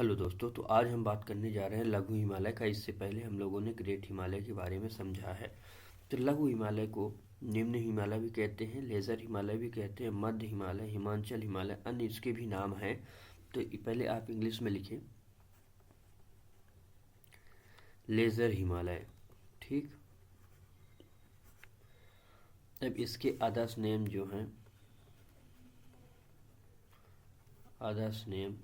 Hello दोस्तों, तो आज हम बात करने जा रहे हैं लघु हिमालय का। इससे पहले हम लोगों ने ग्रेट हिमालय के बारे में समझा है। तो लघु हिमालय को निम्न हिमालय भी कहते हैं, लेज़र हिमालय भी कहते हैं, मध्य हिमालय, हिमांचल हिमालय, अन्य इसके भी नाम हैं। तो पहले आप इंग्लिश में लिखें लेज़र हिमालय, ठीक। अब इसके अदर्स नेम जो हैं, अदर्स नेम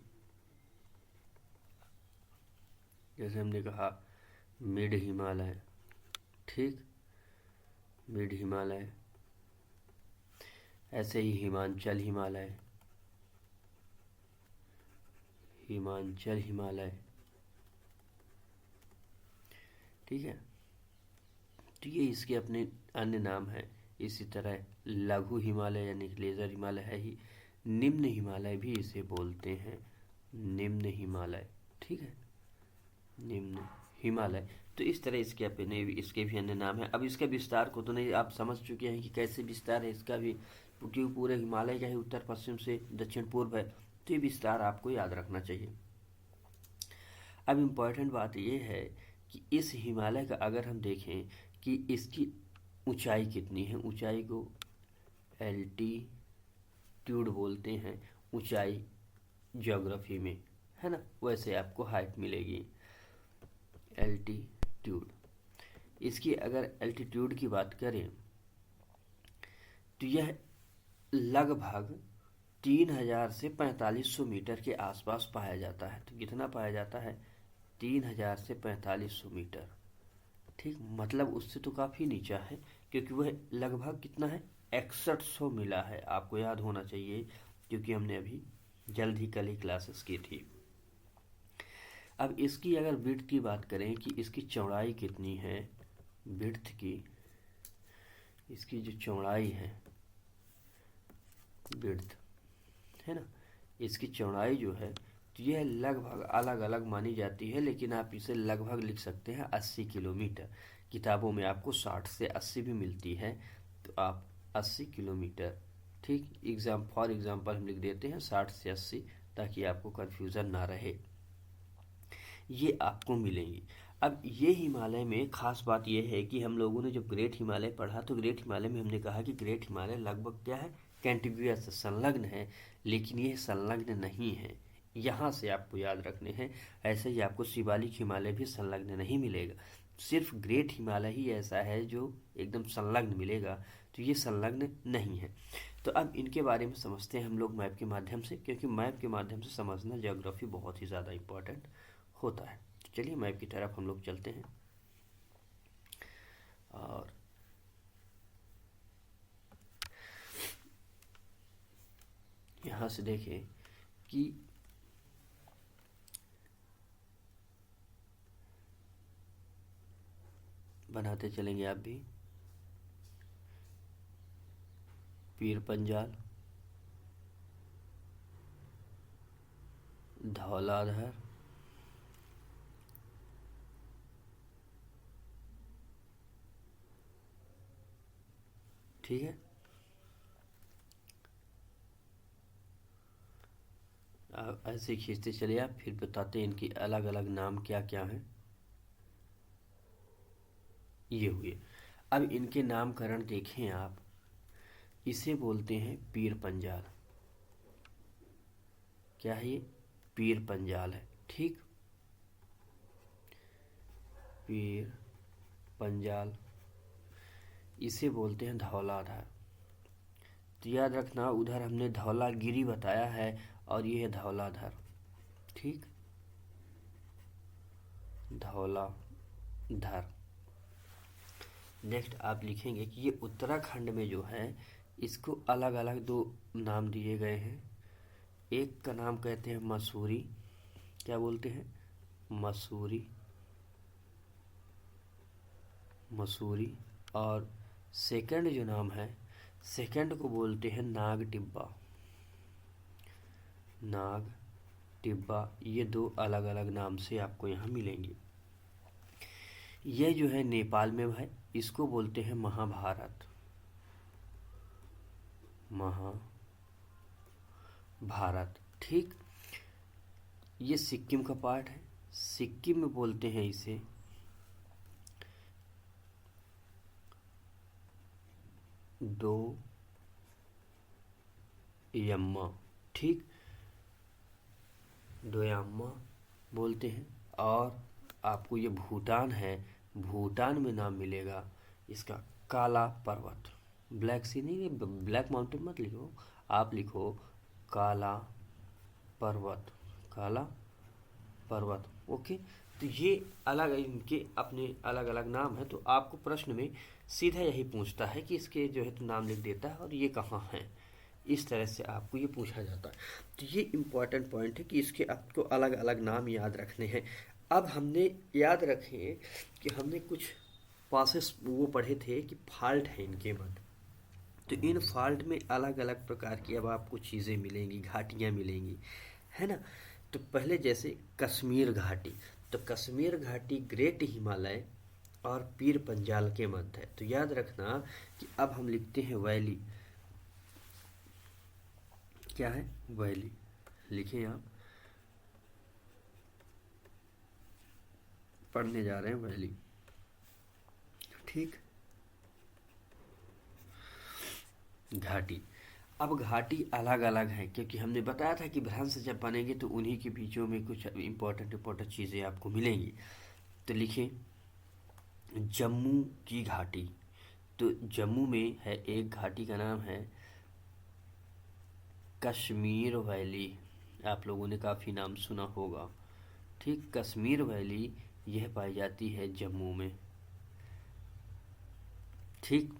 जैसे हमने कहा मिड हिमालय, ठीक, मिड हिमालय। ऐसे ही हिमांचल हिमालय, हिमांचल हिमालय, ठीक है। तो ये इसके अपने अन्य नाम हैं। इसी तरह लघु हिमालय यानी कि लेज़र हिमालय है ही, निम्न हिमालय भी इसे बोलते हैं, निम्न हिमालय, ठीक है, निम्न हिमालय। तो इस तरह इसके भी अन्य नाम हैं। अब इसके विस्तार को तो नहीं, आप समझ चुके हैं कि कैसे विस्तार है इसका भी, क्योंकि पूरे हिमालय का ही उत्तर पश्चिम से दक्षिण पूर्व है। तो ये विस्तार आपको याद रखना चाहिए। अब इम्पॉर्टेंट बात ये है कि इस हिमालय का अगर हम देखें कि इसकी ऊंचाई कितनी है, ऊंचाई को एल्टीट्यूड बोलते हैं, ऊंचाई ज्योग्राफी में, है ना। वैसे आपको हाइट मिलेगी, एल्टीट्यूड। इसकी अगर एल्टीट्यूड की बात करें तो यह लगभग 3000 से 4500 मीटर के आसपास पाया जाता है। तो कितना पाया जाता है? 3000 से 4500 मीटर, ठीक। मतलब उससे तो काफ़ी नीचा है, क्योंकि वह लगभग कितना है, 6100 मिला है। आपको याद होना चाहिए, क्योंकि हमने अभी जल्द ही कल ही क्लासेस की थी। अब इसकी अगर विड्थ की बात करें कि इसकी चौड़ाई कितनी है, विड्थ की, इसकी जो चौड़ाई है, विड्थ है ना, इसकी चौड़ाई जो है, तो यह लगभग अलग अलग मानी जाती है, लेकिन आप इसे लगभग लिख सकते हैं 80 किलोमीटर। किताबों में आपको 60 से 80 भी मिलती है, तो आप 80 किलोमीटर, ठीक, फॉर एग्जाम्पल हम लिख देते हैं 60 से 80, ताकि आपको कन्फ्यूज़न ना रहे। ये आपको मिलेंगी। अब ये हिमालय में खास बात यह है कि हम लोगों ने जब ग्रेट हिमालय पढ़ा, तो ग्रेट हिमालय में हमने कहा कि ग्रेट हिमालय लगभग क्या है, कैंटिग्यूअस, संलग्न है, लेकिन ये संलग्न नहीं है। यहाँ से आपको याद रखने हैं। ऐसे ही आपको शिवालिक हिमालय भी संलग्न नहीं मिलेगा, सिर्फ ग्रेट हिमालय ही ऐसा है जो एकदम संलग्न मिलेगा। तो ये संलग्न नहीं है। तो अब इनके बारे में समझते हैं हम लोग मैप के माध्यम से, क्योंकि मैप के माध्यम से समझना ज्योग्राफी बहुत ही ज़्यादा इम्पोर्टेंट होता है। तो चलिए मैप की तरफ हम लोग चलते हैं। और यहाँ से देखें कि बनाते चलेंगे आप भी, पीर पंजाल, धौलाधर, ठीक है। आप ऐसे खींचते चलिए, आप फिर बताते हैं इनकी अलग अलग नाम क्या क्या हैं। ये हुए। अब इनके नामकरण देखें आप, इसे बोलते हैं पीर पंजाल। क्या है ये? पीर पंजाल है, ठीक, पीर पंजाल। इसे बोलते हैं धौलाधार। तो याद रखना, उधर हमने धौलागिरी बताया है, और ये है धौलाधार, ठीक, धौलाधार। नेक्स्ट आप लिखेंगे कि ये उत्तराखंड में जो है, इसको अलग अलग दो नाम दिए गए हैं। एक का नाम कहते हैं मसूरी, क्या बोलते हैं? मसूरी, मसूरी। और सेकंड जो नाम है, सेकंड को बोलते हैं नाग टिब्बा, नाग टिब्बा। ये दो अलग अलग नाम से आपको यहाँ मिलेंगे। ये जो है नेपाल में है, इसको बोलते हैं महाभारत, महाभारत, ठीक। ये सिक्किम का पार्ट है। सिक्किम में बोलते हैं इसे दो यम्मा, ठीक, दोयाम्मा बोलते हैं। और आपको ये भूटान है, भूटान में नाम मिलेगा इसका काला पर्वत। ब्लैक सी नहीं, ब्लैक माउंटेन मत लिखो, आप लिखो काला पर्वत, काला पर्वत। ओके, तो ये अलग इनके अपने अलग अलग नाम है। तो आपको प्रश्न में सीधा यही पूछता है कि इसके जो है तो नाम लिख देता है और ये कहाँ है, इस तरह से आपको ये पूछा जाता है। तो ये इम्पॉर्टेंट पॉइंट है कि इसके आपको अलग अलग नाम याद रखने हैं। अब हमने याद रखे कि हमने कुछ पासेस वो पढ़े थे कि फॉल्ट है इनके मध्य। तो इन फॉल्ट में अलग अलग प्रकार की अब आपको चीज़ें मिलेंगी, घाटियाँ मिलेंगी, है ना। तो पहले जैसे कश्मीर घाटी, तो कश्मीर घाटी ग्रेट हिमालय और पीर पंजाल के मध्य है। तो याद रखना कि अब हम लिखते हैं वैली, क्या है वैली, लिखें आप, पढ़ने जा रहे हैं वैली, ठीक। घाटी, अब घाटी अलग अलग है क्योंकि हमने बताया था कि भ्रंश जब बनेंगे तो उन्हीं के बीचों में कुछ इम्पोर्टेंट चीज़ें आपको मिलेंगी। तो लिखें जम्मू की घाटी, तो जम्मू में है एक घाटी का नाम है कश्मीर वैली, आप लोगों ने काफ़ी नाम सुना होगा, ठीक। कश्मीर वैली यह पाई जाती है जम्मू में, ठीक।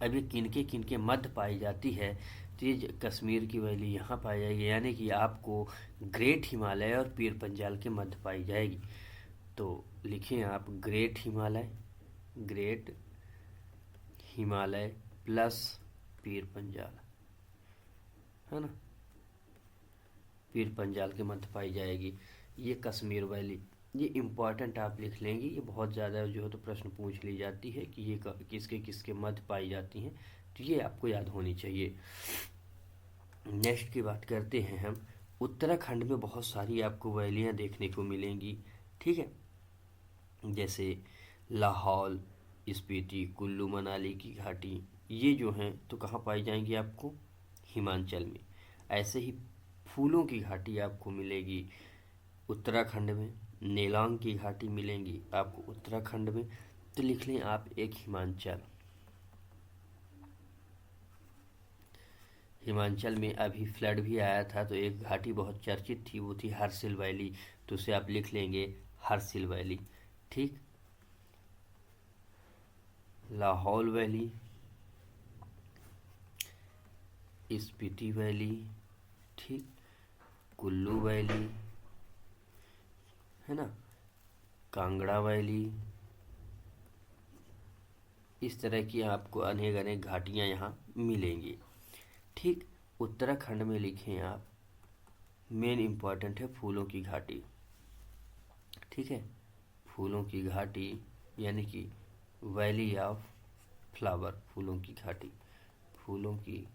अब ये किनके मध्य पाई जाती है, तो ये कश्मीर की वैली यहाँ पाई जाएगी, यानी कि आपको ग्रेट हिमालय और पीर पंजाल के मध्य पाई जाएगी। तो लिखें आप great Himalaya, great Himalaya plus Pir Panjal, है ना, पीर पंजाल के मध्य पाई जाएगी ये कश्मीर वैली। ये इम्पॉर्टेंट आप लिख लेंगे, ये बहुत ज़्यादा जो है तो प्रश्न पूछ ली जाती है कि ये किसके किसके मध्य पाई जाती हैं, तो ये आपको याद होनी चाहिए। नेक्स्ट की बात करते हैं हम, उत्तराखंड में बहुत सारी आपको वैलियाँ देखने को मिलेंगी, ठीक है, जैसे लाहौल स्पीति कुल्लू मनाली की घाटी, ये जो हैं तो कहाँ पाई जाएंगी आपको, हिमाचल में। ऐसे ही फूलों की घाटी आपको मिलेगी उत्तराखंड में, नेलांग की घाटी मिलेंगी आपको उत्तराखंड में। तो लिख लें आप एक हिमाचल, हिमाचल में अभी फ्लड भी आया था तो एक घाटी बहुत चर्चित थी, वो थी हरसिल वैली, तो उसे आप लिख लेंगे हरसिल वैली, ठीक। लाहौल वैली, स्पीति वैली, ठीक, कुल्लू वैली, है ना, कांगड़ा वैली, इस तरह की आपको अनेक अनेक घाटियाँ यहाँ मिलेंगी, ठीक। उत्तराखंड में लिखें आप, मेन इम्पॉर्टेंट है फूलों की घाटी, ठीक है, फूलों की घाटी यानी कि वैली ऑफ फ्लावर, फूलों की घाटी, फूलों की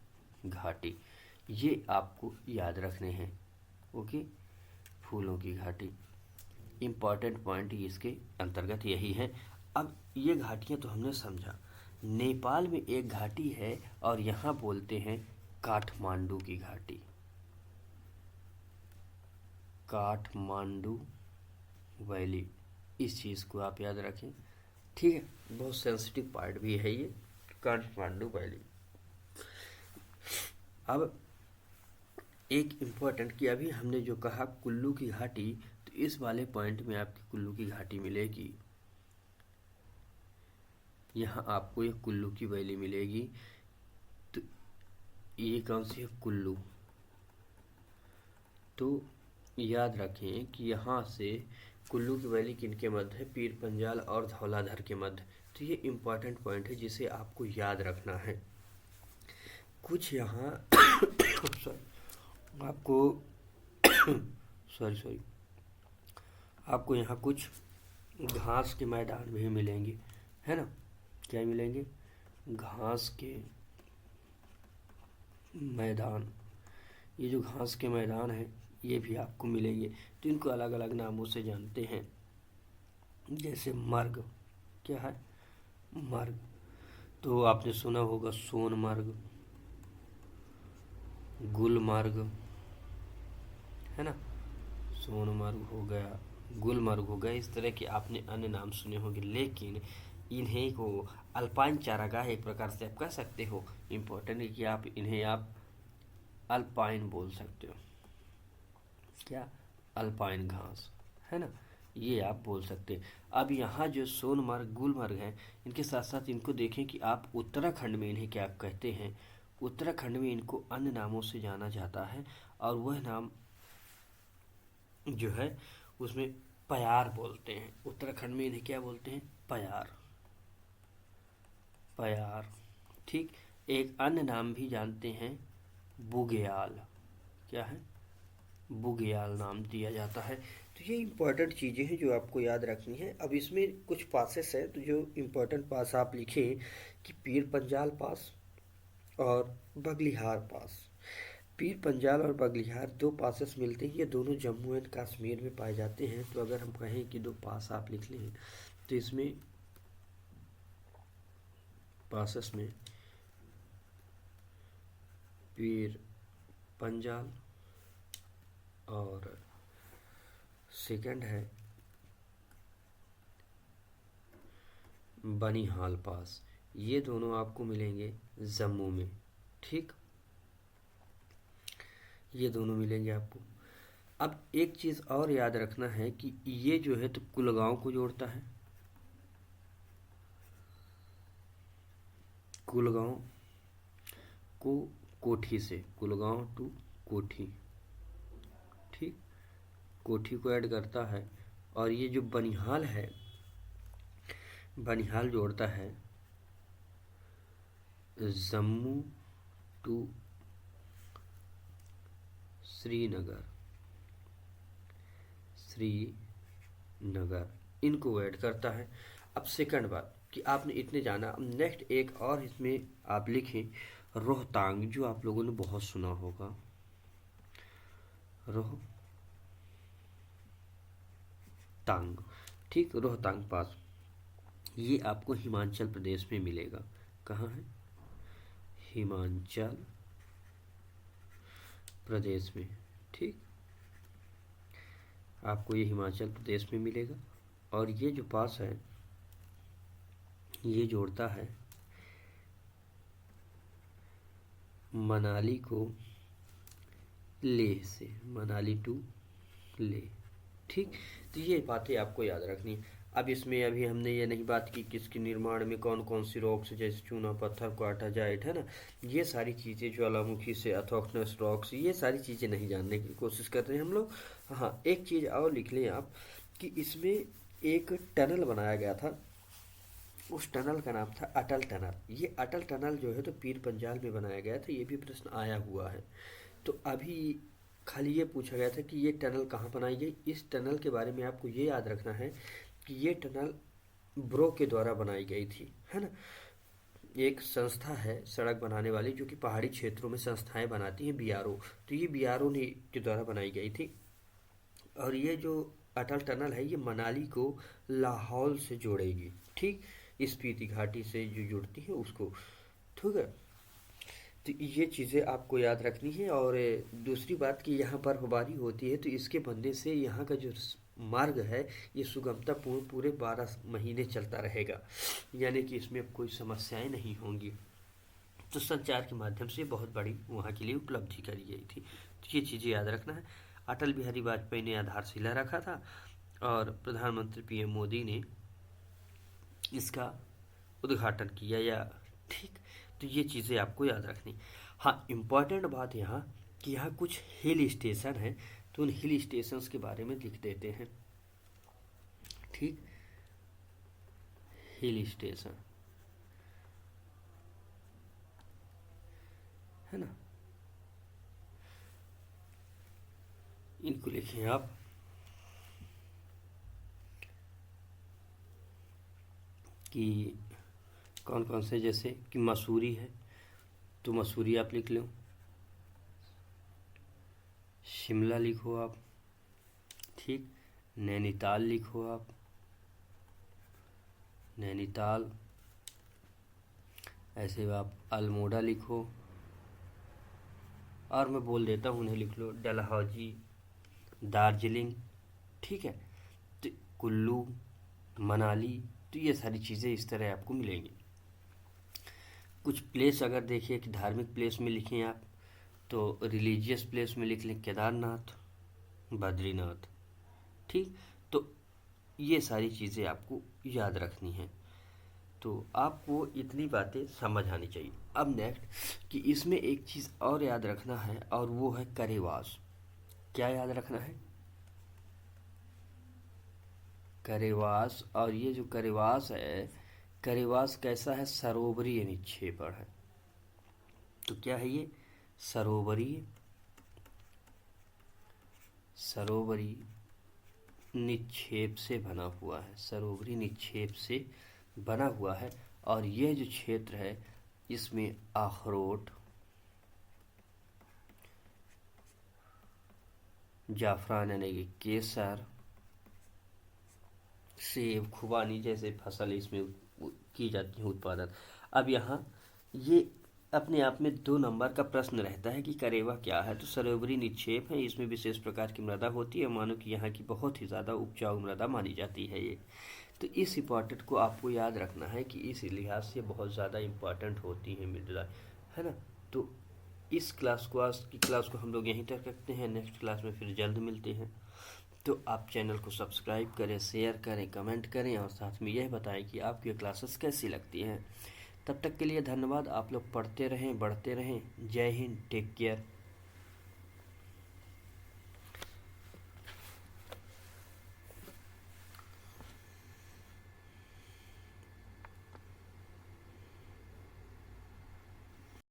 घाटी, ये आपको याद रखने हैं, ओके। फूलों की घाटी इम्पॉर्टेंट पॉइंट इसके अंतर्गत यही है। अब ये घाटियाँ तो हमने समझा। नेपाल में एक घाटी है और यहाँ बोलते हैं काठमांडू की घाटी, काठमांडू वैली, इस चीज़ को आप याद रखें, ठीक है। बहुत सेंसिटिव पार्ट भी है ये काठमांडू वैली। अब एक इम्पोर्टेंट कि अभी हमने जो कहा कुल्लू की घाटी, तो इस वाले पॉइंट में आपकी कुल्लू की घाटी मिलेगी, यहाँ आपको एक कुल्लू की वैली मिलेगी। तो ये कौन सी है, कुल्लू। तो याद रखें कि यहाँ से कुल्लू की वैली किनके मध्य है, पीर पंजाल और धौलाधर के मध्य। तो ये इम्पॉर्टेंट पॉइंट है जिसे आपको याद रखना है। कुछ यहाँ आपको सॉरी आपको यहाँ कुछ घास के मैदान भी मिलेंगे, है ना, क्या मिलेंगे, घास के मैदान। ये जो घास के मैदान है ये भी आपको मिलेंगे। तो इनको अलग अलग नामों से जानते हैं, जैसे मर्ग, क्या है, मर्ग। तो आपने सुना होगा सोनमर्ग, गुलमर्ग, है ना, सोनमर्ग हो गया, गुलमर्ग हो गया, इस तरह के आपने अन्य नाम सुने होंगे। लेकिन इन्हें को अल्पाइन चारागाह एक प्रकार से आप कह सकते हो। इम्पोर्टेंट है कि आप इन्हें आप अल्पाइन बोल सकते हो। क्या, अल्पाइन घास, है ना, ये आप बोल सकते हैं। अब यहाँ जो सोनमर्ग गुलमर्ग हैं, इनके साथ साथ इनको देखें कि आप उत्तराखंड में इन्हें क्या कहते हैं। उत्तराखंड में इनको अन्य नामों से जाना जाता है, और वह नाम जो है उसमें पयार बोलते हैं। उत्तराखंड में इन्हें क्या बोलते हैं, पयार, पयार। ठीक, एक अन्य नाम भी जानते हैं, बुग्याल, क्या है, बुग्याल नाम दिया जाता है। तो ये इंपॉर्टेंट चीज़ें हैं जो आपको याद रखनी है। अब इसमें कुछ पासेस है, तो जो इम्पोर्टेंट पास आप लिखें कि पीर पंजाल पास और बगलिहार पास। पीर पंजाल और बगलिहार दो पासेस मिलते हैं, ये दोनों जम्मू एंड कश्मीर में पाए जाते हैं। तो अगर हम कहें कि दो पास आप लिख लें, तो इसमें पासेस में पीर पंजाल और सेकंड है बनिहाल पास, ये दोनों आपको मिलेंगे जम्मू में। ठीक, ये दोनों मिलेंगे आपको। अब एक चीज़ और याद रखना है कि ये जो है तो कुलगांव को जोड़ता है, कुलगांव को कोठी से, कुलगांव टू कोठी, ठीक, कोठी को ऐड करता है। और ये जो बनिहाल है, बनिहाल जोड़ता है जम्मू टू श्रीनगर, श्रीनगर, इनको ऐड करता है। अब सेकंड बात कि आपने इतने जाना। अब नेक्स्ट एक और इसमें आप लिखें रोहतांग, जो आप लोगों ने बहुत सुना होगा, रोहतांग। ठीक, रोहतांग पास, ये आपको हिमाचल प्रदेश में मिलेगा। कहाँ है, हिमाचल प्रदेश में। ठीक, आपको ये हिमाचल प्रदेश में मिलेगा। और ये जो पास है, ये जोड़ता है मनाली को लेह से, मनाली टू लेह। ठीक, तो ये बातें आपको याद रखनी है। अब इसमें अभी हमने ये नहीं बात की कि इसके निर्माण में कौन कौन सी रॉक्स, जैसे चूना पत्थर, क्वार्टाजाइट, है ना, ये सारी चीज़ें, ज्वालामुखी से ऑर्थोक्सनस रॉक्स, ये सारी चीज़ें नहीं जानने की कोशिश कर रहे हैं हम लोग। हाँ, एक चीज़ और लिख लें आप कि इसमें एक टनल बनाया गया था, उस टनल का नाम था अटल टनल। ये अटल टनल जो है तो पीर पंजाल में बनाया गया था, ये भी प्रश्न आया हुआ है। तो अभी खाली ये पूछा गया था कि ये टनल कहाँ बनाई गई। इस टनल के बारे में आपको ये याद रखना है कि ये टनल ब्रो के द्वारा बनाई गई थी, है ना। एक संस्था है सड़क बनाने वाली, जो कि पहाड़ी क्षेत्रों में संस्थाएं बनाती हैं, बीआरओ। तो ये बीआरओ ने के द्वारा बनाई गई थी। और ये जो अटल टनल है, ये मनाली को लाहौल से जोड़ेगी। ठीक, स्पीति घाटी से जो जुड़ती है उसको। ठीक है, तो ये चीज़ें आपको याद रखनी है। और दूसरी बात कि यहाँ बर्फबारी होती है, तो इसके बनने से यहाँ का जो मार्ग है, ये सुगमता पूर्ण पूरे 12 महीने चलता रहेगा, यानी कि इसमें कोई समस्याएं नहीं होंगी। तो संचार के माध्यम से बहुत बड़ी वहाँ के लिए उपलब्धि करी गई थी। तो ये चीज़ें याद रखना है। अटल बिहारी वाजपेयी ने आधारशिला रखा था, और प्रधानमंत्री पीएम मोदी ने इसका उद्घाटन किया, या ठीक। तो ये चीज़ें आपको याद रखनी। हाँ, इम्पॉर्टेंट बात यहाँ कि यहाँ कुछ हिल स्टेशन हैं, तो उन हिल स्टेशंस के बारे में लिख देते हैं। ठीक, हिल स्टेशन, है ना, इनको लिखें आप। कि कौन कौन से, जैसे कि मसूरी है, तो मसूरी आप लिख लो। शिमला लिखो आप, ठीक। नैनीताल लिखो आप, नैनीताल। ऐसे आप अल्मोड़ा लिखो, और मैं बोल देता हूँ उन्हें लिख लो, डलहौजी, दार्जिलिंग, ठीक है। तो कुल्लू, मनाली, तो ये सारी चीज़ें इस तरह आपको मिलेंगी। कुछ प्लेस अगर देखिए कि धार्मिक प्लेस में लिखें आप, तो रिलीजियस प्लेस में लिख लें केदारनाथ, बद्रीनाथ, ठीक। तो ये सारी चीज़ें आपको याद रखनी है। तो आपको इतनी बातें समझ आनी चाहिए। अब नेक्स्ट कि इसमें एक चीज़ और याद रखना है, और वो है करेवास। क्या याद रखना है? करेवास। और ये जो करेवास है, करेवास कैसा है? सरोवरीय निक्षेपण है। तो क्या है ये? सरोवरीय, सरोवरी निक्षेप से बना हुआ है, सरोवरी निक्षेप से बना हुआ है। और यह जो क्षेत्र है, इसमें अखरोट, जाफरान यानी कि केसर, सेब, खुबानी जैसे फसल इसमें की जाती है उत्पादन। अब यहाँ ये अपने आप में 2 नंबर का प्रश्न रहता है कि करेवा क्या है। तो सरोवरी निक्षेप है, इसमें विशेष प्रकार की मृदा होती है, मानो कि यहाँ की बहुत ही ज़्यादा उपजाऊ मृदा मानी जाती है ये। तो इस इम्पॉर्टेंट को आपको याद रखना है कि इस लिहाज से बहुत ज़्यादा इम्पॉर्टेंट होती है मृदा, है ना। तो इस क्लास को, आज की क्लास को हम लोग यहीं तक रखते हैं। नेक्स्ट क्लास में फिर जल्द मिलते हैं। तो आप चैनल को सब्सक्राइब करें, शेयर करें, कमेंट करें, और साथ में यह बताएं कि आपकी क्लासेस कैसी लगती हैं। तब तक के लिए धन्यवाद। आप लोग पढ़ते रहें, बढ़ते रहें। जय हिंद, टेक केयर।